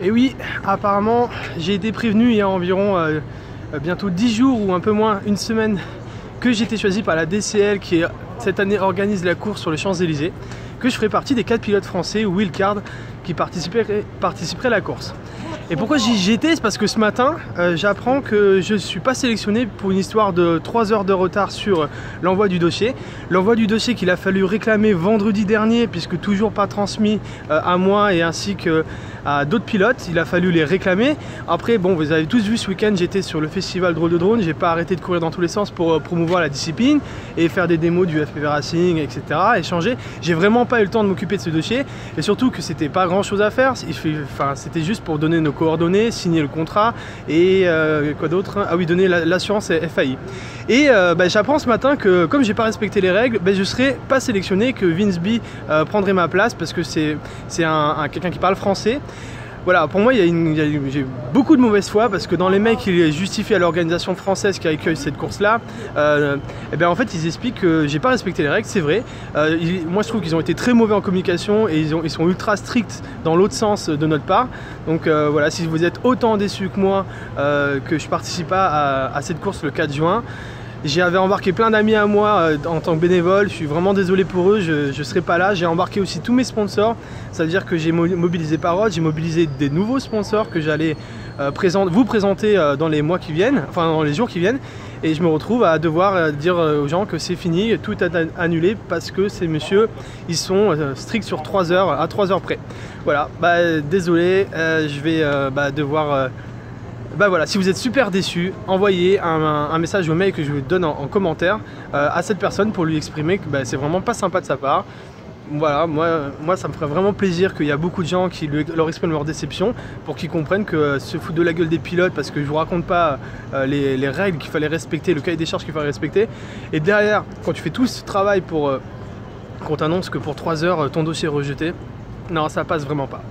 Et oui, apparemment, j'ai été prévenu il y a environ bientôt 10 jours ou un peu moins, une semaine, que j'ai été choisi par la DCL qui cette année organise la course sur les Champs-Élysées, que je ferai partie des 4 pilotes français ou wildcard qui participeraient à la course. Et pourquoi j'y étais? C'est parce que ce matin, j'apprends que je ne suis pas sélectionné pour une histoire de 3 heures de retard sur l'envoi du dossier. L'envoi du dossier qu'il a fallu réclamer vendredi dernier, puisque toujours pas transmis à moi et ainsi qu'à d'autres pilotes, il a fallu les réclamer. Après, bon, vous avez tous vu ce week-end, j'étais sur le festival Drôle de Drone, j'ai pas arrêté de courir dans tous les sens pour promouvoir la discipline et faire des démos du FPV Racing, etc., échanger. J'ai vraiment pas eu le temps de m'occuper de ce dossier et surtout que c'était pas grand chose à faire, c'était juste pour donner nos coordonnées, signer le contrat et quoi d'autre? Ah oui, donner l'assurance FAI. Et j'apprends ce matin que comme j'ai pas respecté les règles, je serai pas sélectionné, que Vinsby prendrait ma place parce que c'est quelqu'un qui parle français. Voilà, pour moi, j'ai beaucoup de mauvaise foi parce que dans les mails qui justifient à l'organisation française qui accueille cette course-là, en fait, ils expliquent que j'ai pas respecté les règles, c'est vrai. Moi, je trouve qu'ils ont été très mauvais en communication et ils sont ultra stricts dans l'autre sens de notre part. Donc voilà, si vous êtes autant déçus que moi que je participe pas à cette course le 4 juin, j'avais embarqué plein d'amis à moi en tant que bénévole, je suis vraiment désolé pour eux, je ne serai pas là. J'ai embarqué aussi tous mes sponsors, ça veut dire que j'ai mobilisé Parrot, j'ai mobilisé des nouveaux sponsors que j'allais vous présenter dans les mois qui viennent, enfin dans les jours qui viennent. Et je me retrouve à devoir dire aux gens que c'est fini, tout est annulé parce que ces messieurs, ils sont stricts sur 3 heures, à 3 heures près. Voilà, désolé, je vais devoir... voilà, si vous êtes super déçu, envoyez un message au mail que je vous donne en commentaire à cette personne pour lui exprimer que c'est vraiment pas sympa de sa part. Voilà, moi ça me ferait vraiment plaisir qu'il y a beaucoup de gens qui leur expriment leur déception pour qu'ils comprennent que se foutent de la gueule des pilotes parce que je vous raconte pas les règles qu'il fallait respecter, le cahier des charges qu'il fallait respecter. Et derrière, quand tu fais tout ce travail pour qu'on t'annonce que pour 3 heures ton dossier est rejeté, non, ça passe vraiment pas.